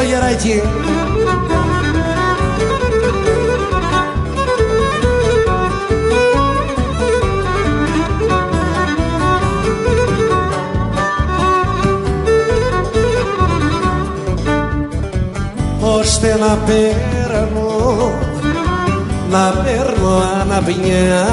γεράκι. Ώστε να παίρνω αναπνιά,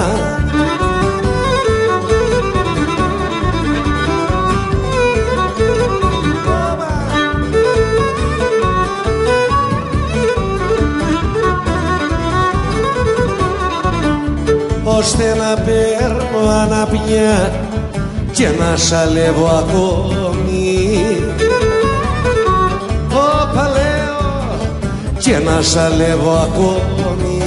ώστε να παίρνω αναπνιά και να σαλεύω ακόμη. Όπα λέω, και να σαλεύω ακόμη.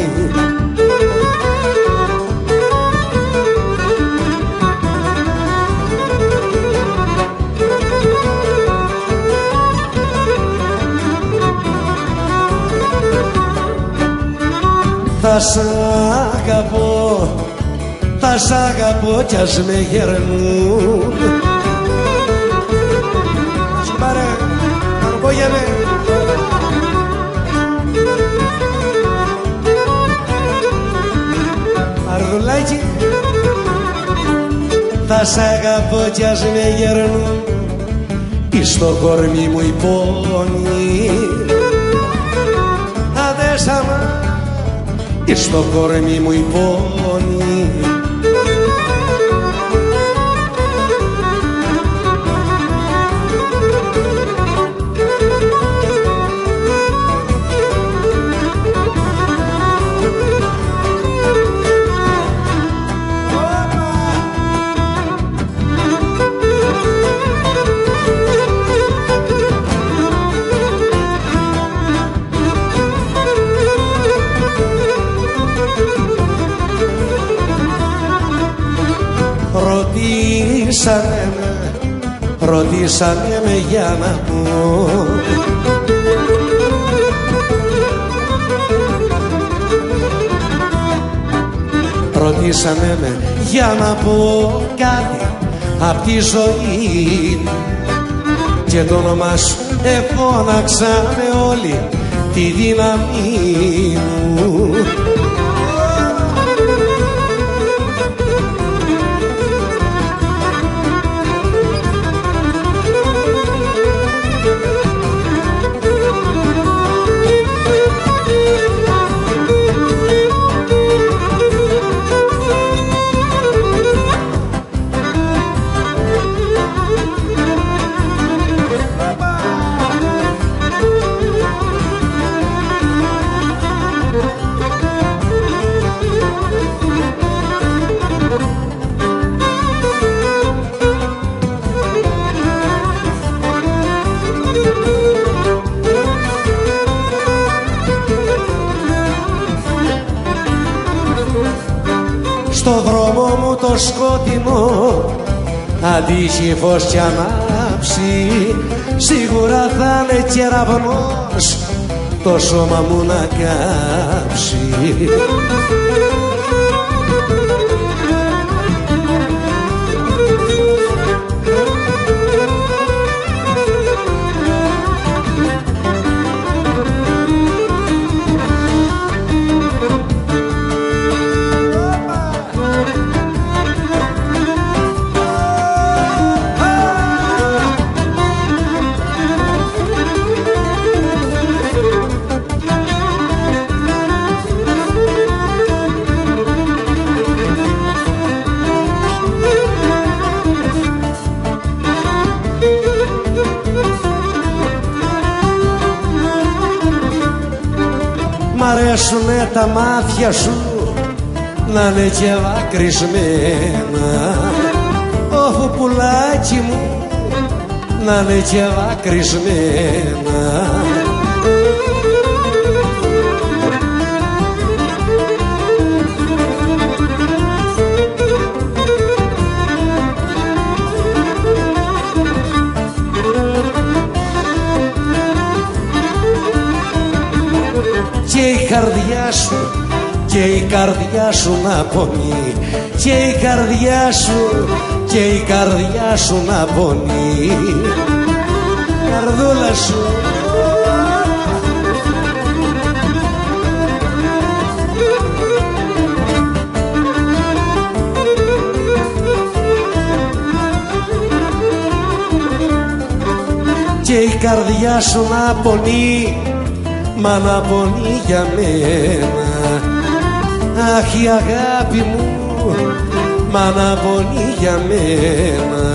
Θα σ' αγαπώ, θα σ' αγαπώ κι ας με γερνούν. Σου πάρε, να ρουμπώ για με. Αρδουλάκι, θα σ' αγαπώ κι ας με γερνούν. Εις στο κορμί μου η πόνη, αδέσαμα, εις στο κορμί μου η πόνη. Ρωτήσανε με για να πω, ρωτήσανε με για να πω κάτι απ' τη ζωή και το όνομά σου εφώναξανε όλοι τη δύναμη μου. Στο δρόμο μου το σκότεινο αντίχει φως κι ανάψει, σίγουρα θα είναι κεραυνός το σώμα μου να κάψει. Μ' αρέσουνε τα μάτια σου να είναι και δακρυσμένα. Όχου πουλάκι μου να είναι και δακρυσμένα. Και η καρδιά σου, και η καρδιά σου να πονεί, και η καρδιά σου, και η καρδιά σου να πονεί. Καρδούλα σου και η καρδιά σου να πονεί, μα να πονεί για μένα. Αχ η αγάπη μου, μα να πονεί για μένα.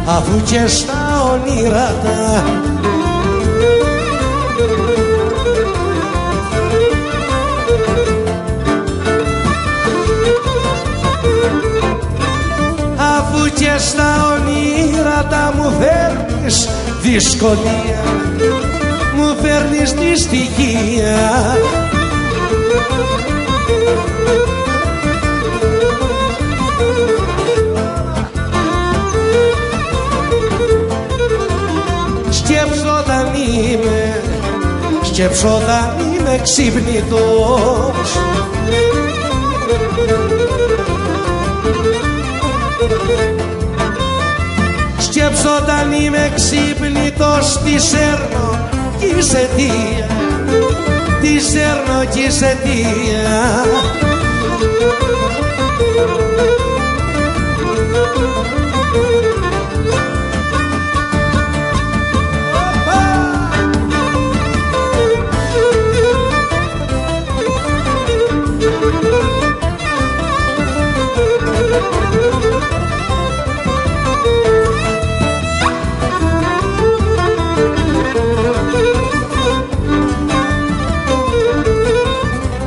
Αφού και στα όνειρα τα αφού και στα όνειρα τα μου φέρνεις δυσκολία, μου φέρνεις δυστυχία. Σκέψω όταν είμαι ξύπνητος, σκέψω όταν είμαι ξύπνητος, τι σέρνω κι είσαι αιτία, τι σέρνω κι είσαι αιτία.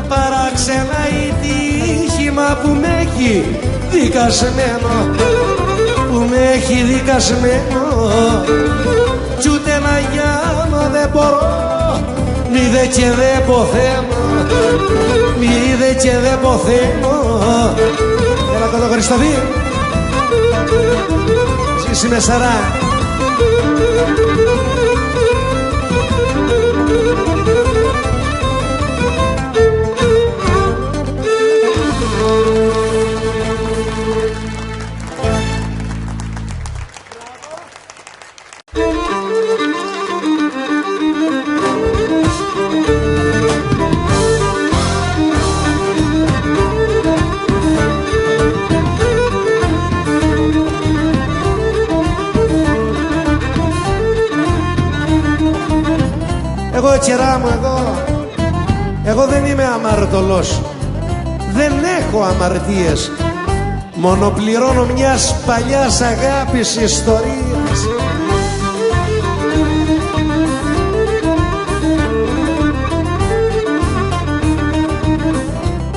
Παράξενα η τύχη που με έχει δικασμένο, που με έχει δικασμένο, κι ούτε να γιάνω δεν μπορώ, μη δε και δεν ποθαίνω, μη δε και δεν ποθαίνω. Έλα κοντό Χριστοφή, ζήσει με σαρά. Εγώ κερά μου, εγώ δεν είμαι αμαρτωλός, δεν έχω αμαρτίες, μόνο πληρώνω μιας παλιάς αγάπης ιστορίας.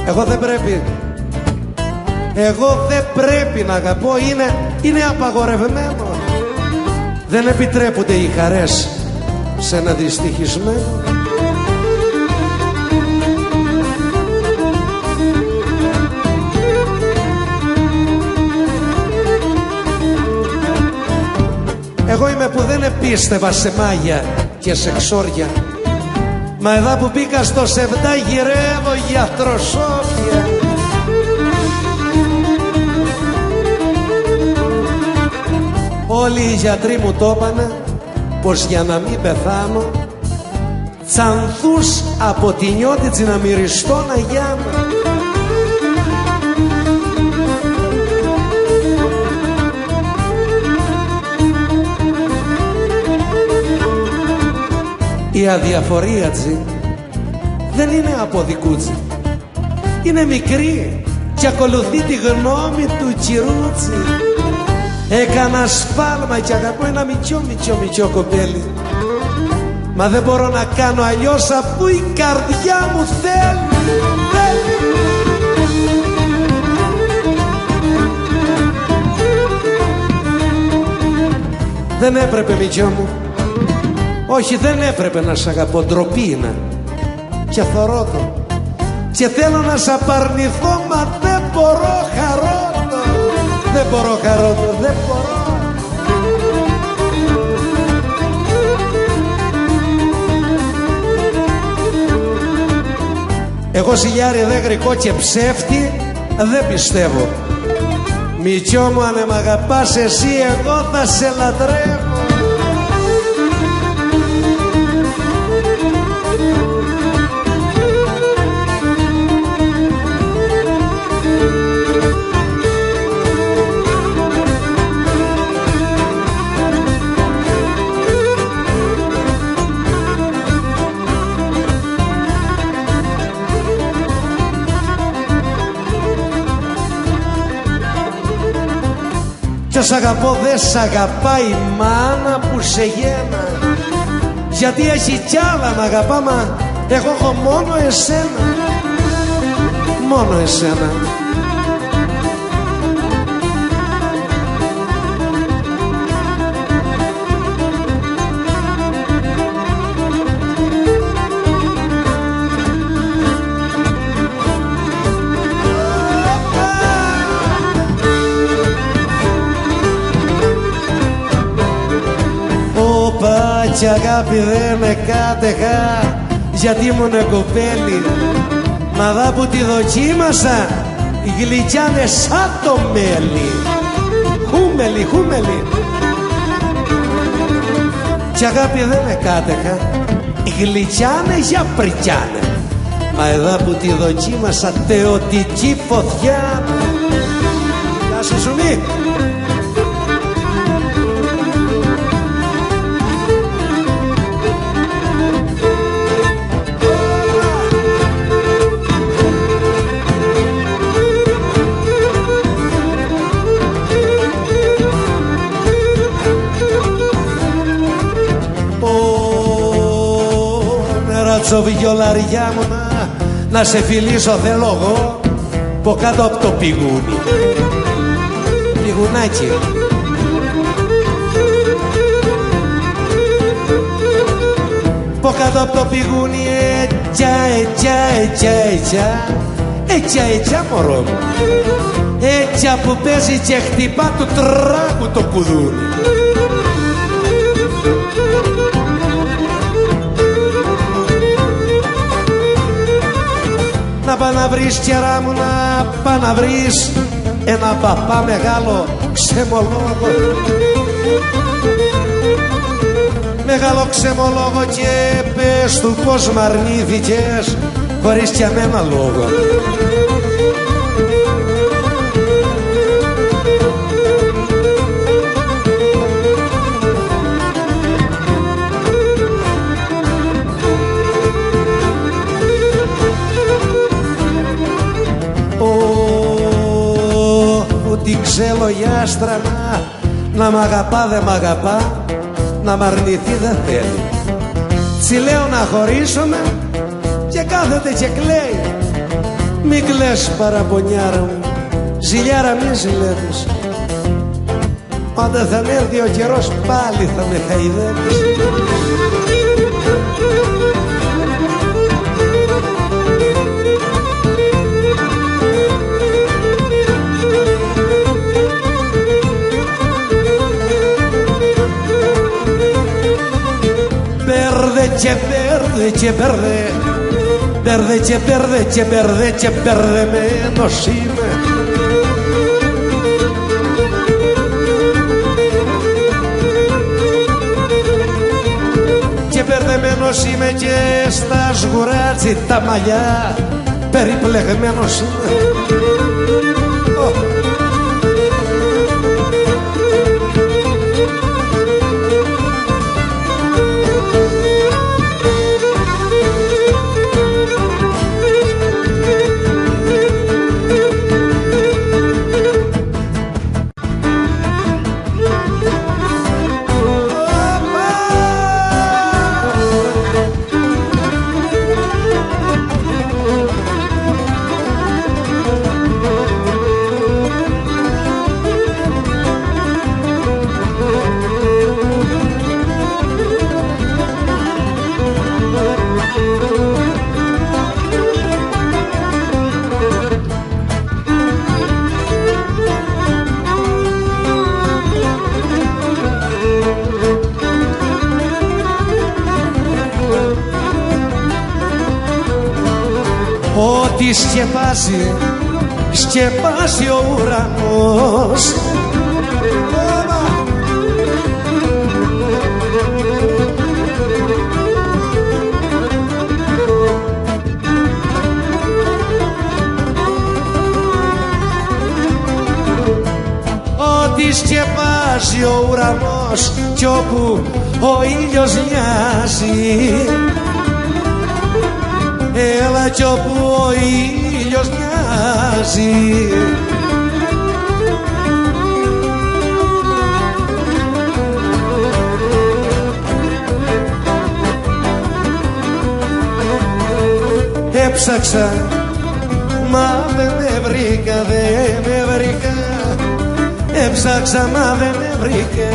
Εγώ δεν πρέπει να αγαπώ, είναι απαγορευμένο. Δεν επιτρέπονται οι χαρές σε ένα δυστυχισμένο. Εγώ είμαι που δεν επίστευα σε μάγια και σε ξόρια, μα εδώ που μπήκα στο Σεβδά γυρεύω γιατροσόφια. Όλοι οι γιατροί μου το είπανε πως για να μην πεθάνω τσανθούς από τη Νιώτιτζη να μυριστώ να γιάνω. Η αδιαφορία τζι δεν είναι από δικούτζι, είναι μικρή και ακολουθεί τη γνώμη του τσιρούτσι. Έκανα σφάλμα και αγαπώ ένα μητσό κοπέλι, μα δεν μπορώ να κάνω αλλιώς αφού η καρδιά μου θέλει. Δεν έπρεπε μητσό μου, όχι δεν έπρεπε να σ' αγαπώ, ντροπή είναι και θωρώ το και θέλω να σ' απαρνηθώ, μα δεν μπορώ, χαρώ το. Δεν μπορώ, χαρώ το, δεν μπορώ. Εγώ ζηλιάρι δεν γρικό και ψεύτη δεν πιστεύω. Μητσό μου, αν μ' αγαπάς εσύ εγώ θα σε λατρεύω. Και σ' αγαπώ δεν σ' αγαπάει η μάνα που σε γένα, γιατί έχει κι άλλα να αγαπά, μα εγώ έχω μόνο εσένα. Μόνο εσένα. Κι αγάπη δεν με κάτεχα γιατί ήμουν κοπέλι, μα δα που τη δοκίμασα γλυκιάνε σαν το μέλι. Χούμελι, χούμελι. Κι αγάπη δεν με κάτεχα, γλυκιάνε για πρικιάνε, μα εδώ που τη δοκίμασα θεοτική φωτιά. Γεια σου Σουμί. Τσοβιολαριά μου να σε φιλήσω θέλω εγώ από κάτω από το πηγούνι. Πηγουνάκι. Από κάτω από το πηγούνι έτσι μωρό μου, έτσι που παίζει και χτυπά του τράγου το κουδούνι. Να πά να βρεις κερά μου, να πά να βρεις ένα παπά μεγάλο ξεμολόγο, μεγάλο ξεμολόγο, και πες του πως μ' αρνήθηκες χωρίς κι αμένα λόγο. Τι ξέρω για άστρανα, να μ' αγαπά δεν μ' αγαπά, να μ' αρνηθεί δεν θέλει. Τσι λέω να χωρίσουμε και κάθεται και κλαίει. Μην κλαις παραπονιάρα μου, ζηλιάρα μη ζηλεύεις. Όταν θα έρθει ο καιρός πάλι θα με χαϊδεύεις. Μπέρδε και μπερδεμένος είμαι. Και μπερδεμένος είμαι και στα σγουράτσι τα μαλλιά περιπλεγμένος είμαι. Ό,τι σκεπάσει ο ουρανός. Ό,τι σκεπάσει ο ουρανός κι όπου ο ήλιος μοιάζει, έλα κι όπου ο ήλιος μοιάζει. Έψαξα μα δεν με βρήκα, δεν με βρήκα. Έψαξα μα δεν με βρήκα.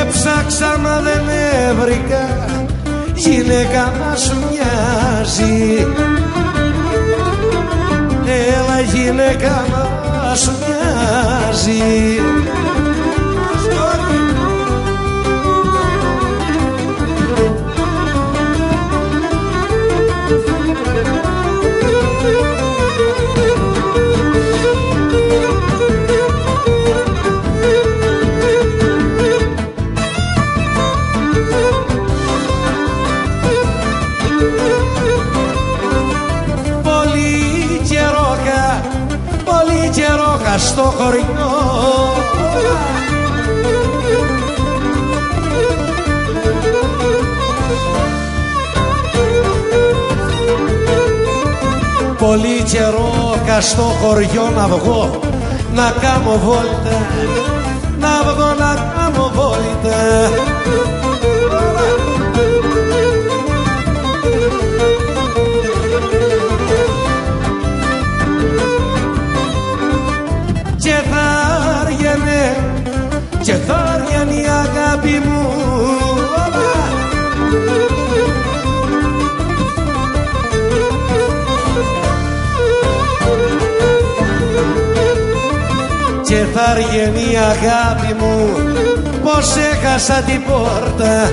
Έψαξα μα δεν έβρικα γυναίκα να σου μοιάζει. Έλα γυναίκα να σου μοιάζει. Πολύ καιρό στο χωριό, πολύ καιρό στο χωριό να βγω να κάνω βόλτα, να βγω να κάνω βόλτα. Και θα άργαινε η αγάπη μου. Και θα άργαινε η αγάπη μου. Πως έχασα την πόρτα,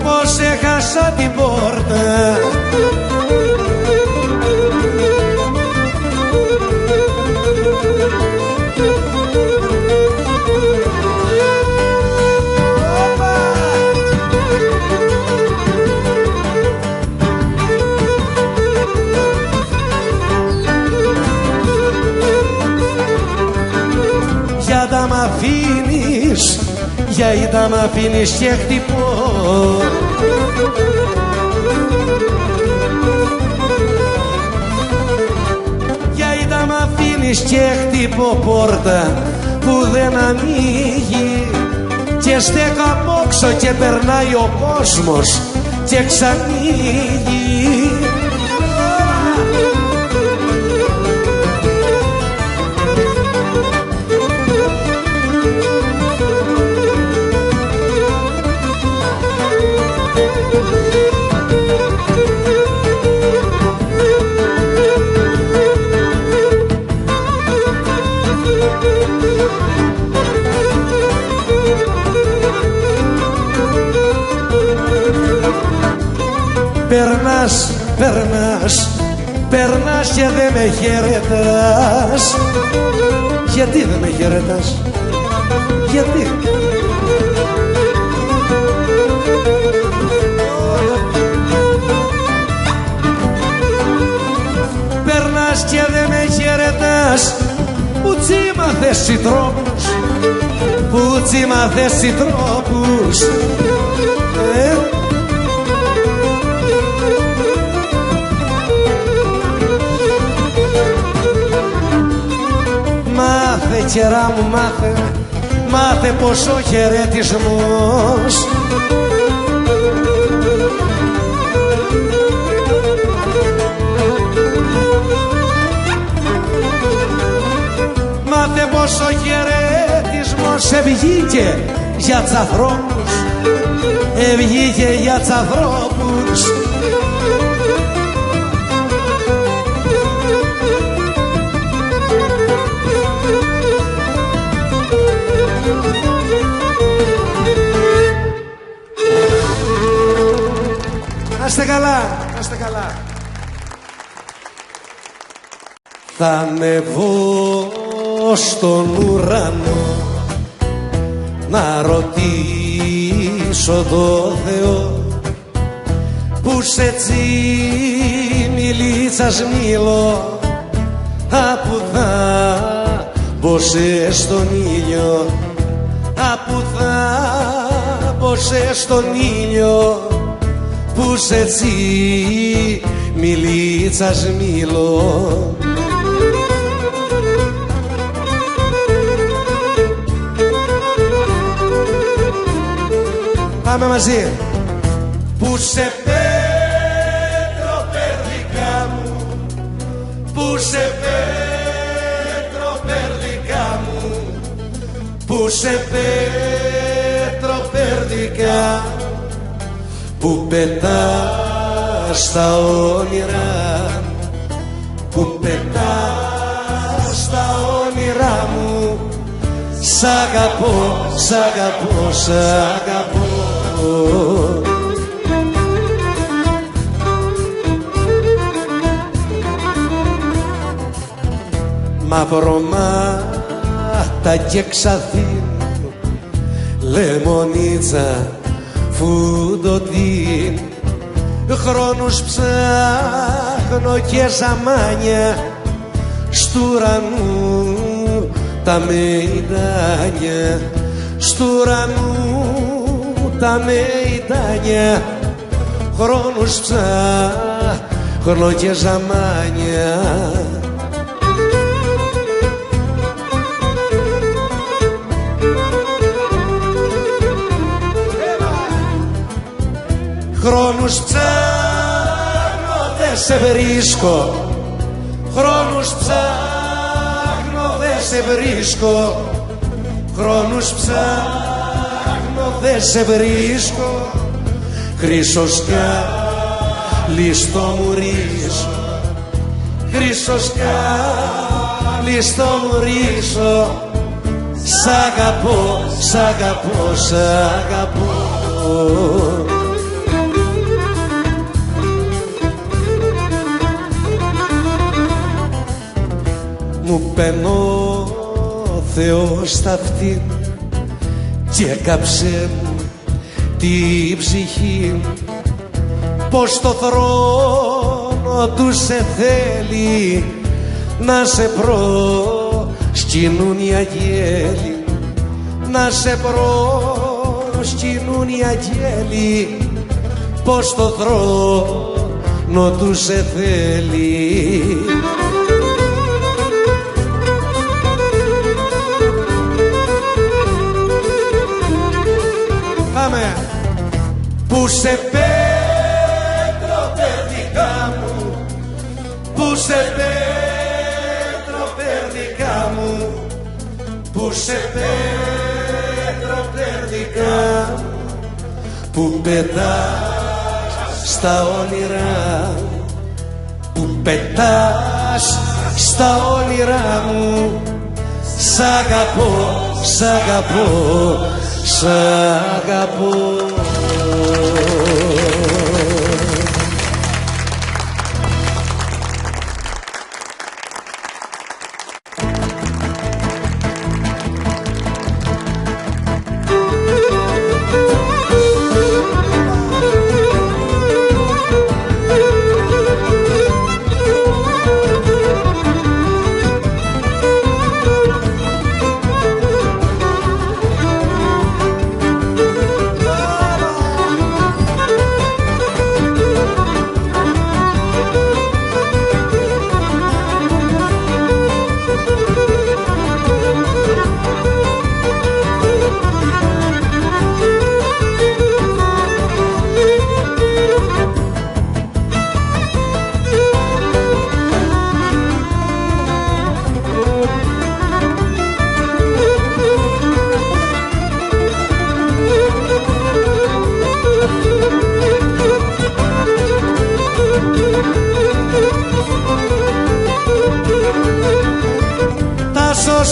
πως έχασα την πόρτα. Για μ' αφήνεις, γιατί μ' αφήνεις και χτυπώ. Γιατί μ' αφήνεις και χτυπώ πόρτα, που δεν ανοίγει και στέκω απόξω και περνάει ο κόσμος και ξανοίγει. Περνάς και δεν με χαιρετάς. Γιατί δεν με χαιρετάς? Γιατί? Περνάς και δεν με χαιρετάς. Που τσίμαθες οι τρόπους, που τσίμαθες οι τρόπους. Μάθε κερά μου, μάθε πως ο χαιρετισμός μάθε πως ο χαιρετισμός ευγήκε για τους ανθρώπους, ευγήκε για τους ανθρώπους. Άστε καλά, άστε καλά. Θα ανεβώ στον ουρανό να ρωτήσω το Θεό που σε τσιμιλίτσας μήλω απου θα μπωσε στον ήλιο, απου θα μπωσε στον ήλιο που σε τσιμιλίτσας μήλω. Πάμε μαζί. Που σε πέτρο περδικά μου, που σε πέτρο περδικά μου, που σε πέτρο περδικά, που πετάς τα όνειρά, που πετάς τα όνειρά μου. Σ' αγαπώ, σ' αγαπώ, σ' αγαπώ. Μαυρομάτα και ξαθήν, λεμονίτσα φουντοτήν, χρόνους ψάχνω και ζαμάνια στου ουρανού τα μεϊντάνια, στου ουρανού τα μεϊντάνια, χρόνους ψάχνω και ζαμάνια. Χρόνους ψάχνω δε σε βρίσκω, χρόνους ψάχνω δε σε βρίσκω, χρόνους ψάχνω δε σε βρίσκω. Χρυσοσκάλι στο μου ρίσω, χρυσοσκάλι στο μου ρίσω. Σ' αγαπώ, σ' αγαπώ, σ' αγαπώ. Μου πενώ Θεός στα αυτήν και έκαψε την ψυχή, πως το θρόνο του σε θέλει να σε προσκυνούν οι αγγέλοι, να σε προσκυνούν οι αγγέλοι, πως το θρόνο του σε θέλει. Που σε πέτρο παιδικά μου, που σε πέτρο παιδικά μου, που σε πέτρο παιδικά μου, που πετάς στα όνειρά, που πετάς στα όνειρά μου. Σ' αγαπώ, σ' αγαπώ, σ' αγαπώ.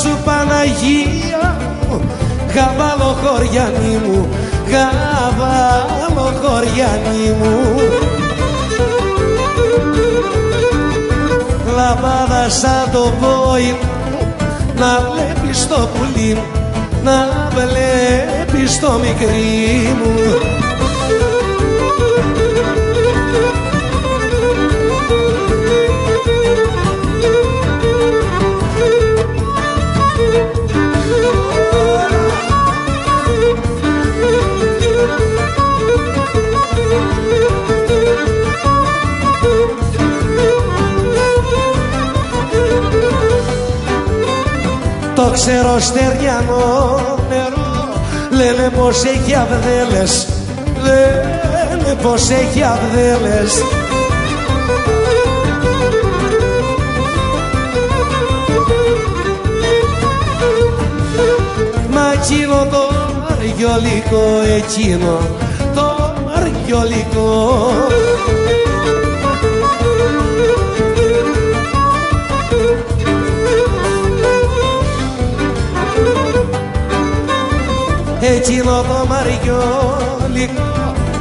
Σου Παναγία μου, γαβαλοχωριανή μου, γαβαλοχωριανή μου. Λαμπάδα σαν το πόη μου, να βλέπεις το πουλί μου, να βλέπεις το μικρί μου. Το ξεροστεριανό νερό λένε πως έχει αβδέλες, λένε πως έχει αβδέλες. Μα εκείνο το αργιολικό, εκείνο το αργιολικό, εκείνο το μαριόλικο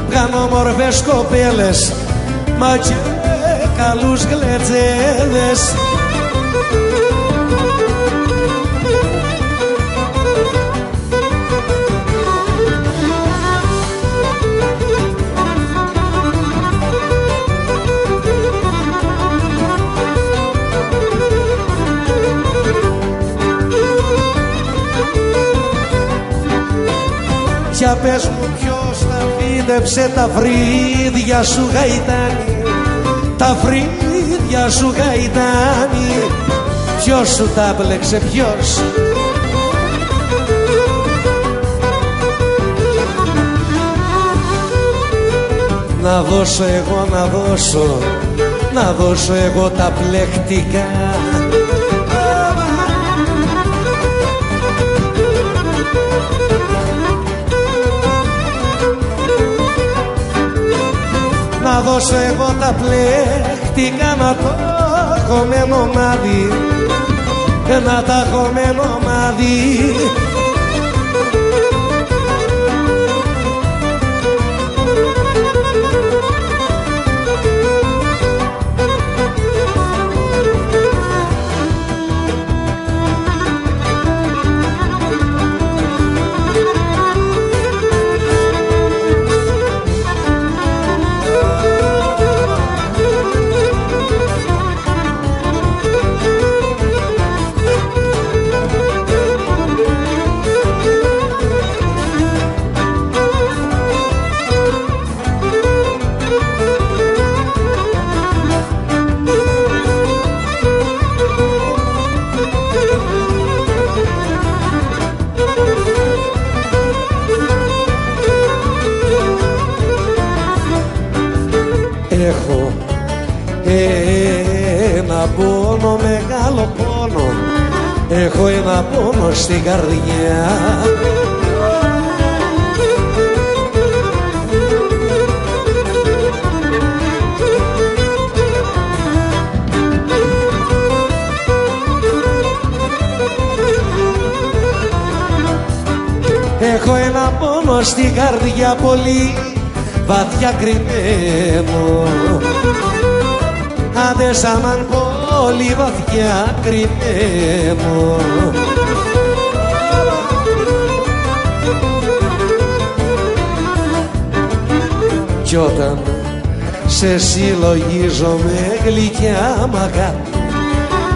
βγαν όμορφες κοπέλες, μα και καλούς γλετζέδες. Για πες μου ποιος θα φύντεψε τα φρύδια σου γαϊτάνι, τα φρύδια σου γαϊτάνι, ποιος σου τα πλέξε, ποιος? Να δώσω εγώ, να δώσω εγώ τα πλεκτικά. Να δώσω εγώ τα πλεκτικά, να το έχω με νομάδι, να τα έχω με νομάδι. ένα πόνο, μεγάλο πόνο, έχω ένα πόνο στην καρδιά. Έχω ένα πόνο στην καρδιά πολύ βαθιά κρυμμένο, άντε σαν πολύ βαθιά κρυμμένο. Κι όταν σε συλλογίζομαι γλυκιά μ' αγάπη,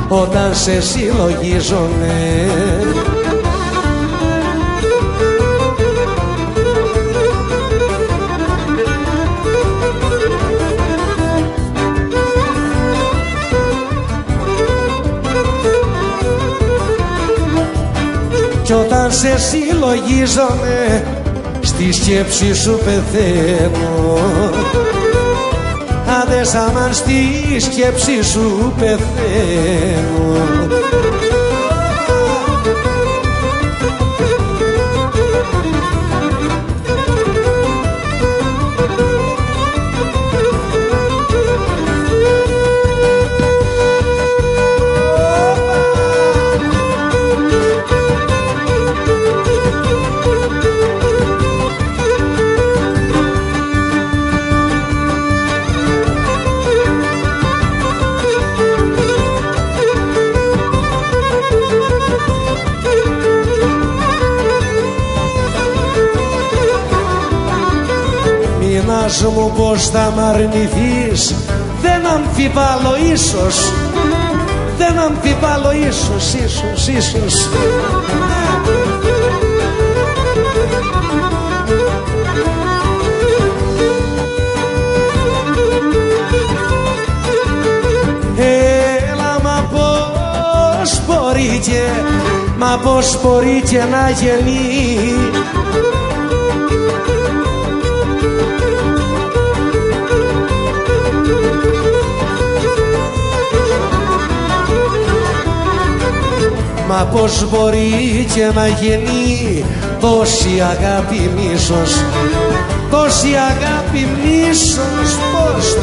όταν σε συλλογίζομαι, κι όταν σε συλλογίζομαι στη σκέψη σου πεθαίνω, άντε σαν στη σκέψη σου πεθαίνω. Μου πως θα μ' αρνηθείς, δεν αμφιβάλλω ίσως, δεν αμφιβάλλω ίσως, ίσως. Έλα μα πως μπορεί και να γεννεί μα πως μπορεί και να γεννεί τόση αγάπη μίσος, τόση αγάπη μίσος, πως.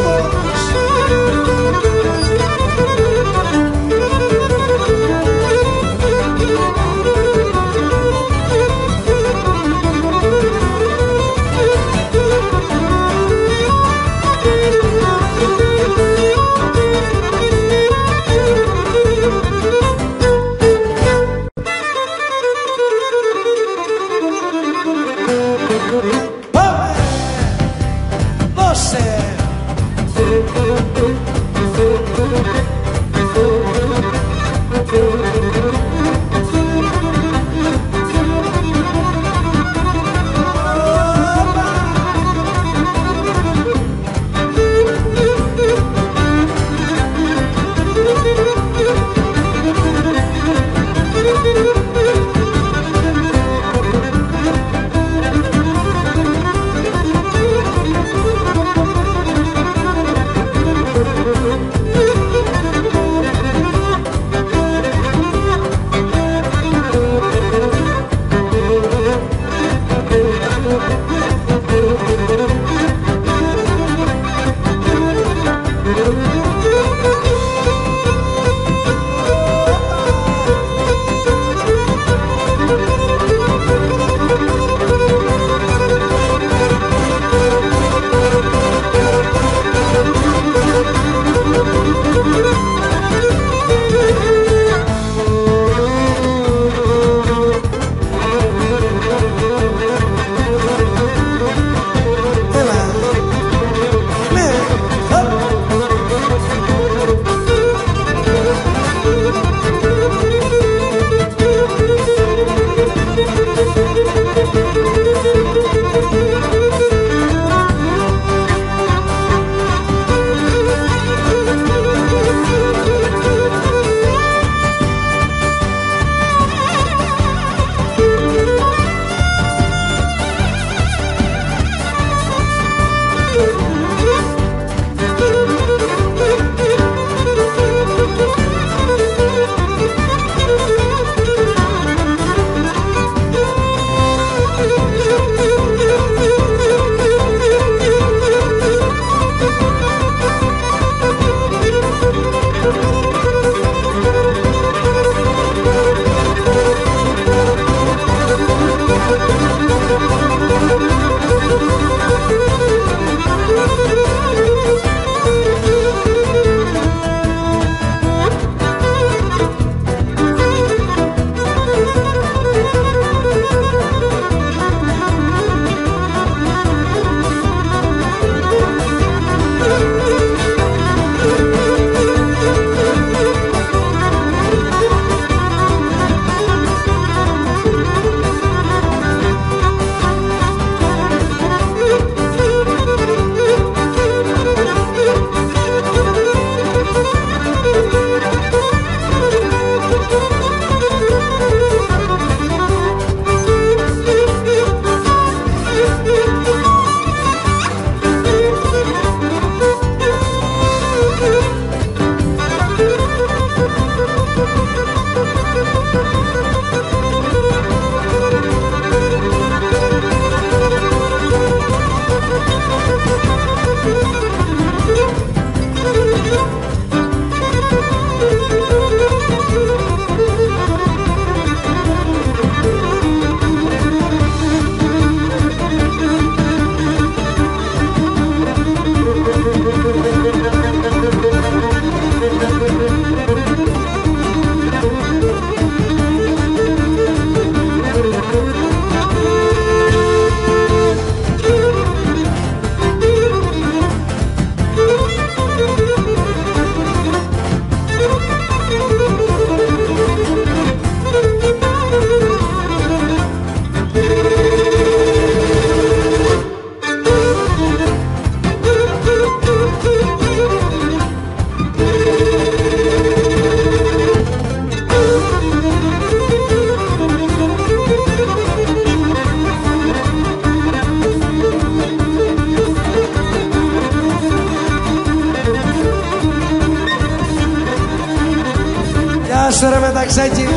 σου ρε Μεταξάκη.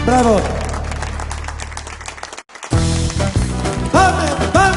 Μπράβο. Πάμε, πάμε.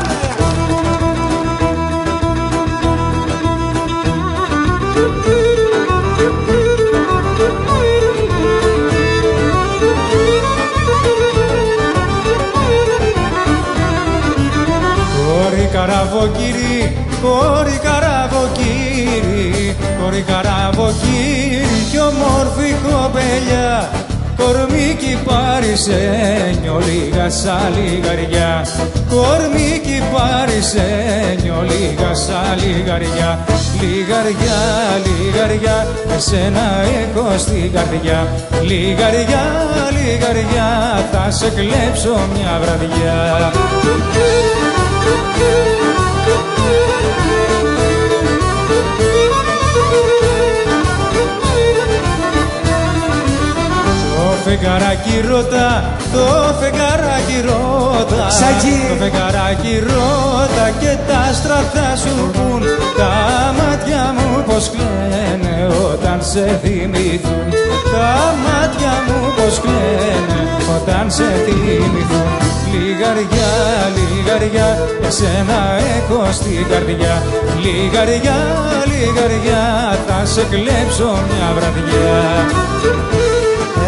Κόρη καραβοκύρι, κόρη καραβοκύρι, κόρη καραβοκύρι κι όμορφη κοπελιά, κορμίκι παρισένιο λίγα σαν λιγαριά, κορμίκι παρισένιο λίγα σαν λιγαριά, λιγαριά, λιγαριά, εσένα έχω στην καρδιά, λιγαριά, λιγαριά, θα σε κλέψω μια βραδιά. Το φεγγαράκι ρώτα, το φεγγαράκι ρώτα, το φεγγαράκι ρώτα και τα άστρα θα σου πουν, τα μάτια μου πως κλαίνε όταν σε θυμηθούν, τα μάτια μου πως κλαίνε όταν σε θυμηθούν, λιγαριά, λιγαριά, εσένα έχω στην καρδιά, λιγαριά, λιγαριά, θα σε κλέψω μια βραδιά.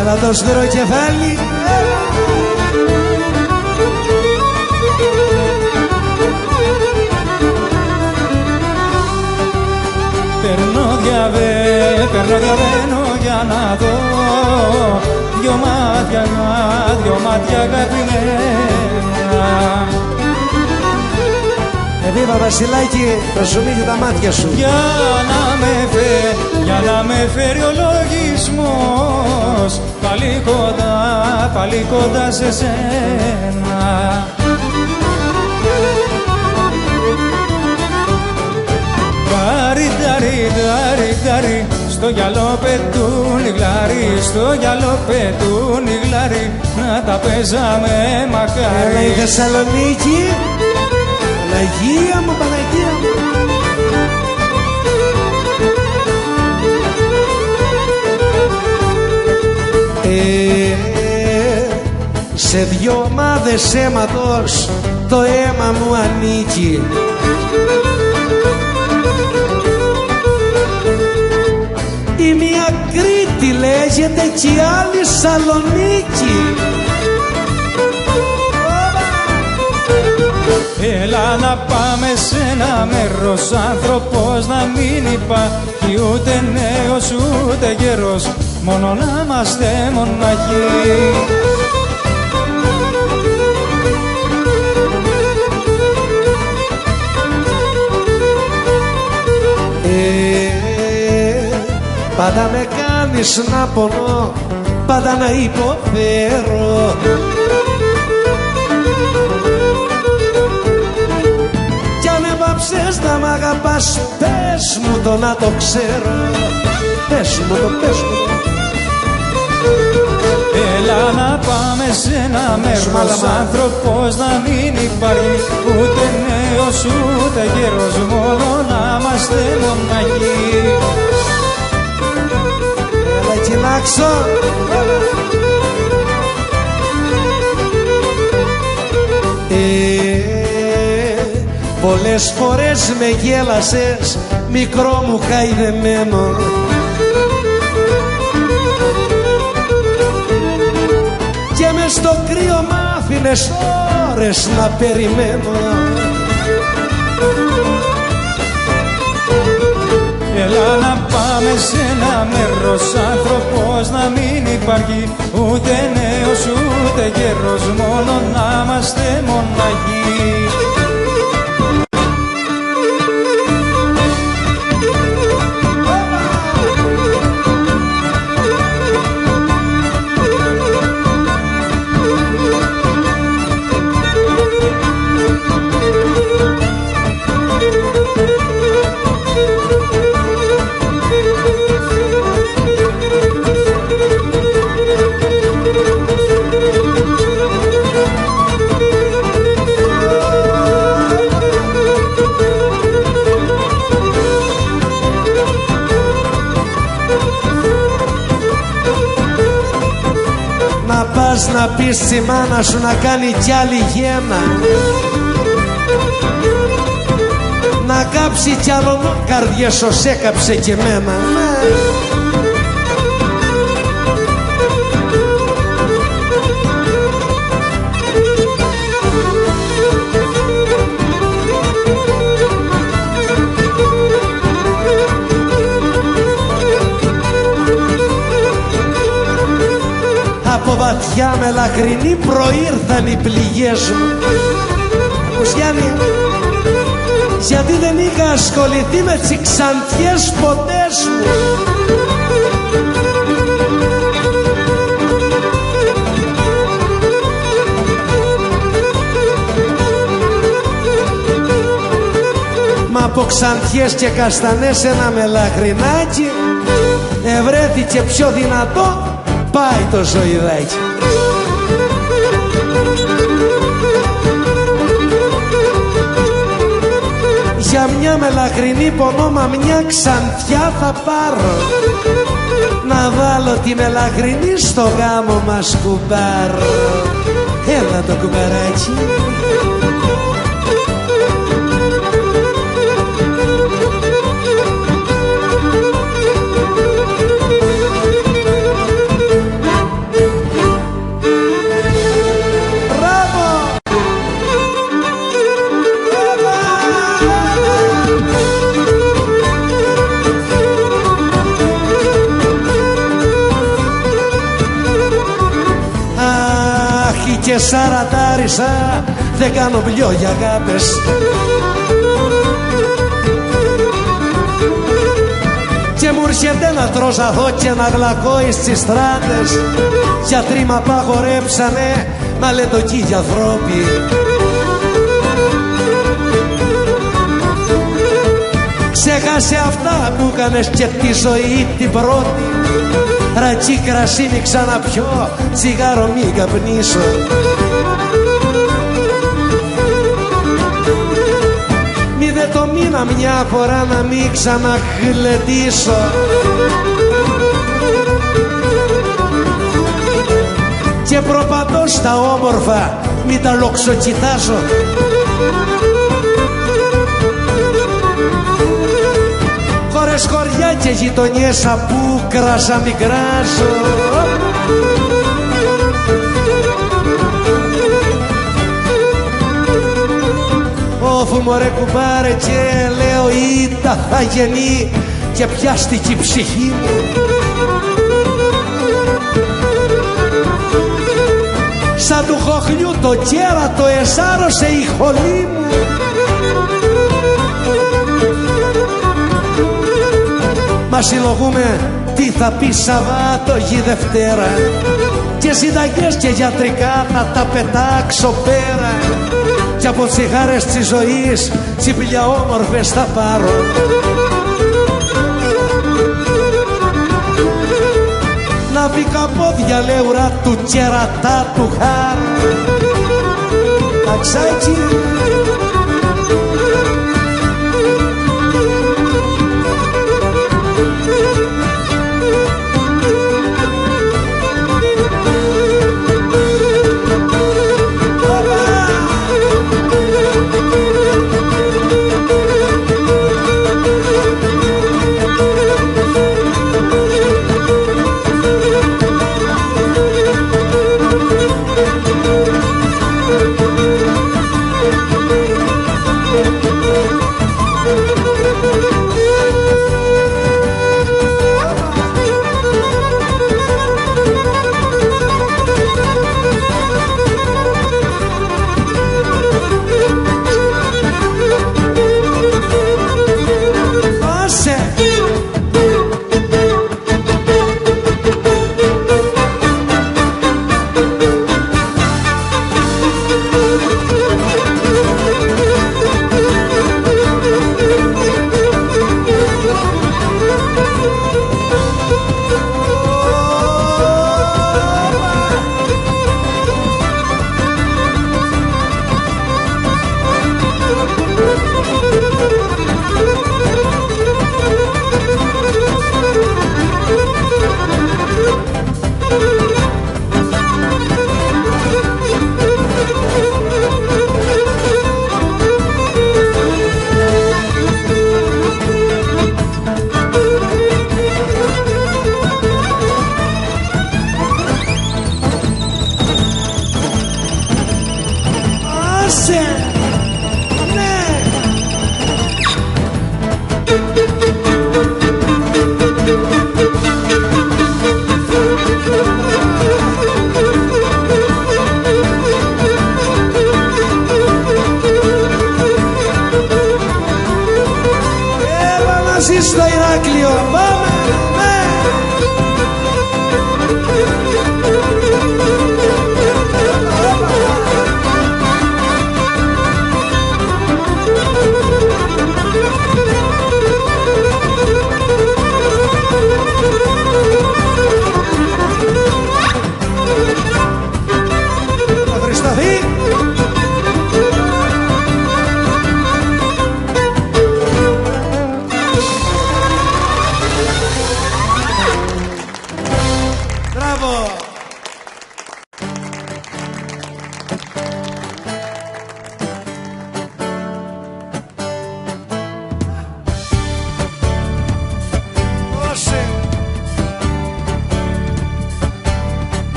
Έλα το σφυρό κεφάλι. Περνώ διαβαίνω για να δω δυο μάτια αγαπημένα. Εβίβα Βασιλάκη, το σουμίγει τα μάτια σου. Για να με φέρει ο λογισμός πάλι κοντά σε σένα. Τάρι, τάρι, τάρι, τάρι, στο γυαλό πετούν οι γλάρι, στο γυαλό πετούν οι γλάρι, να τα παίζαμε μακάρι. Έλα η Θεσσαλονίκη, Παναγία μου, Παναγία μου. Σε δυο ομάδες αίματος το αίμα μου ανήκει. Η μία Κρήτη λέγεται κι η άλλη Σαλονίκη. Έλα να πάμε σε ένα μέρος, άνθρωπος να μην υπάρχει, ούτε νέος ούτε γέρος, μόνο να είμαστε μοναχοί. Πάντα με κάνεις να πονώ, πάντα να υποφέρω. Κι αν έβαψες να μ' αγαπάς, πες μου το να το ξέρω. Πες μου το, πες μου το. Έλα να πάμε σε ένα μέρος, άνθρωπος να μην υπάρχει, ούτε νέος ούτε γέρος, μόνο να είμαστε μοναχοί. Έλα κοινάξω. Πολλές φορές με γέλασες, μικρό μου χαϊδεμένο. Και μες στο κρύο μ' άφηνες ώρες να περιμένω. Έλα να πάμε σε ένα μέρος, άνθρωπος να μην υπάρχει, ούτε νέος ούτε γέρος, μόνο να είμαστε μοναχοί. πας να πεις στη μάνα σου να κάνει κι άλλη γένα, να κάψει κι άλλον καρδιές ως έκαψε και εμένα. Από βαθιά μελαχρινή προήρθαν οι πληγές μου. Γιάννη, γιατί δεν είχα ασχοληθεί με τις ξανθιές ποτές μου. Μα από ξανθιές και καστανές ένα μελαχρινάκι ευρέθηκε πιο δυνατό, πάει το ζωηδάκι. Για μια μελαχρινή πονόμα μια ξανθιά θα πάρω, να βάλω τη μελαχρινή στο γάμο μας κουμπάρω. Έλα το κουμπαράκι. Και σαρατάρισα, δεν κάνω μπλιό για αγάπες. Και μου έρχεται να τροζαθώ και να γλακώ εις τις στράτες. Γιατροί μ' απαγορέψανε, μα λεντοκοί για ανθρώποι. Ξέχασε αυτά που έκανες και τη ζωή την πρώτη. Ρατσί κρασί μη ξαναπιώ, τσιγάρο μη καπνίσω. Μη δε το μήνα μια φορά να μη ξαναχλεντήσω. Και προπατώ στα όμορφα, μη τα λοξοκοιτάζω. Χώρες, χωριά και γειτονιές απού κράσα μικράζω. Όφου μωρέ κουμπάρε και λέω ήττα θα γεννεί και πιάστηκε η ψυχή μου. Σαν του χοχλιού το κέρατο εσάρωσε η χολή μου. Μα συλλογούμε τι θα πει Σαββάτο γη Δευτέρα, και συνταγές και γιατρικά θα τα πετάξω πέρα. Κι από τσιγάρες της ζωής τσιπλιά όμορφες θα πάρω. Να βήκα πόδια λέουρα του κερατά του χάρου. Αξάκι.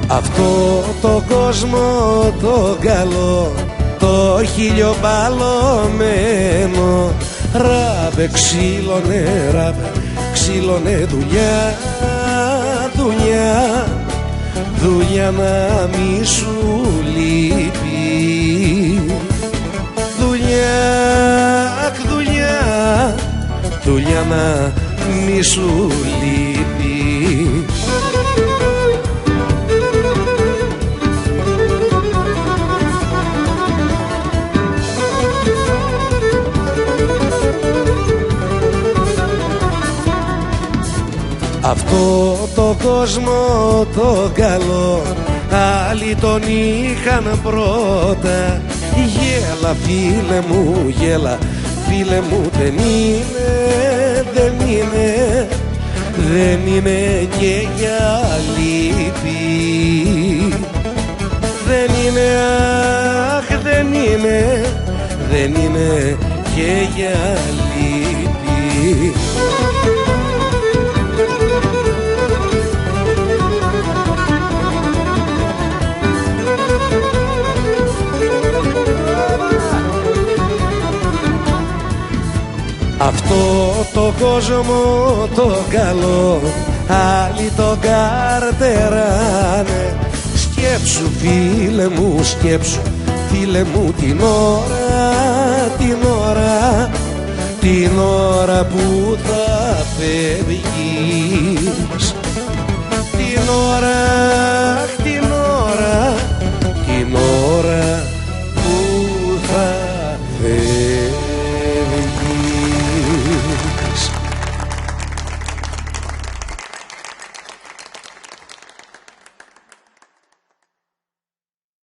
Αυτό το κόσμο το καλό, το χιλιοπαλωμένο, ράβε ξύλωνε, ράβε ξύλωνε, δουλειά, δουλειά, δουλειά να μη σου λείπει. Δουλειά, δουλειά, δουλειά να μη σου λείπει. Αυτό το κόσμο το καλό, άλλοι τον είχαν πρώτα. Γέλα φίλε μου, γέλα φίλε μου, δεν είναι, δεν είναι, δεν είναι και για λύπη. Δεν είναι, αχ δεν είναι, δεν είναι και για λύπη. Αυτό το κόσμο το καλό, άλλοι το καρτεράνε. Σκέψου φίλε μου, σκέψου φίλε μου, την ώρα, την ώρα, την ώρα που θα φεύγει.